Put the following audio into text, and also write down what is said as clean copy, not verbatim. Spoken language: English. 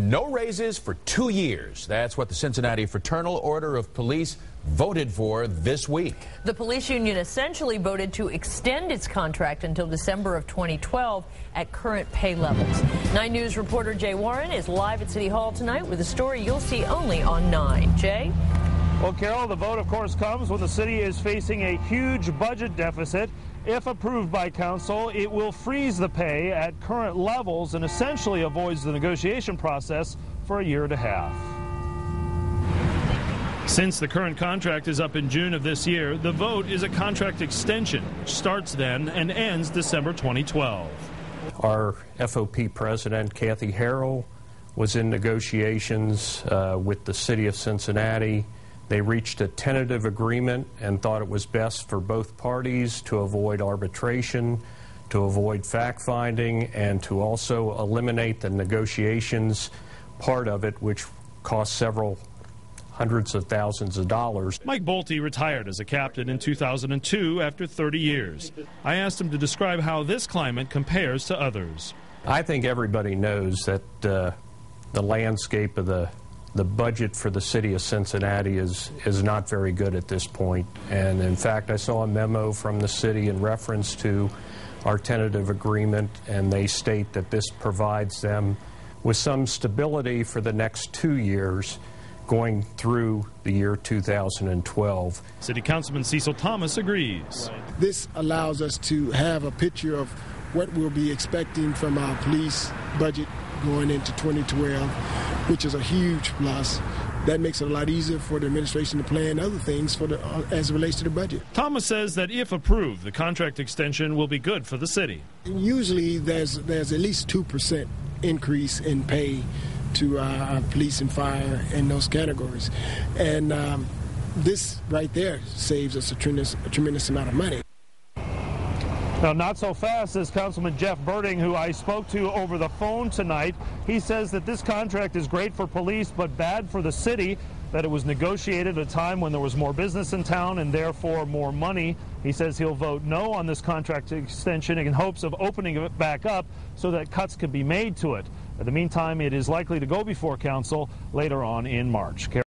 No raises for 2 years. That's what the Cincinnati Fraternal Order of Police voted for this week. The police union essentially voted to extend its contract until December of 2012 at current pay levels. 9 News reporter Jay Warren is live at City Hall tonight with a story you'll see only on 9. Jay? Well, Carol, the vote, of course, comes when the city is facing a huge budget deficit. If approved by council, it will freeze the pay at current levels and essentially avoids the negotiation process for a year and a half. Since the current contract is up in June of this year, the vote is a contract extension, which starts then and ends December 2012. Our FOP president, Kathy Harrell, was in negotiations with the city of Cincinnati. They reached a tentative agreement and thought it was best for both parties to avoid arbitration, to avoid fact-finding, and to also eliminate the negotiations part of it, which cost several hundreds of thousands of dollars. Mike Bolte retired as a captain in 2002 after 30 years. I asked him to describe how this climate compares to others. I think everybody knows that the landscape of the budget for the city of Cincinnati is not very good at this point. And in fact, I saw a memo from the city in reference to our tentative agreement, and they state that this provides them with some stability for the next 2 years going through the year 2012. City Councilman Cecil Thomas agrees. This allows us to have a picture of what we'll be expecting from our police budget going into 2012, which is a huge plus. That makes it a lot easier for the administration to plan other things for as it relates to the budget. Thomas says that if approved, the contract extension will be good for the city. Usually there's at least 2% increase in pay to our police and fire in those categories. And this right there saves us a tremendous amount of money. Now, not so fast, says Councilman Jeff Birding, who I spoke to over the phone tonight. He says that this contract is great for police but bad for the city, that it was negotiated at a time when there was more business in town and therefore more money. He says he'll vote no on this contract extension in hopes of opening it back up so that cuts can be made to it. In the meantime, it is likely to go before council later on in March. Carol?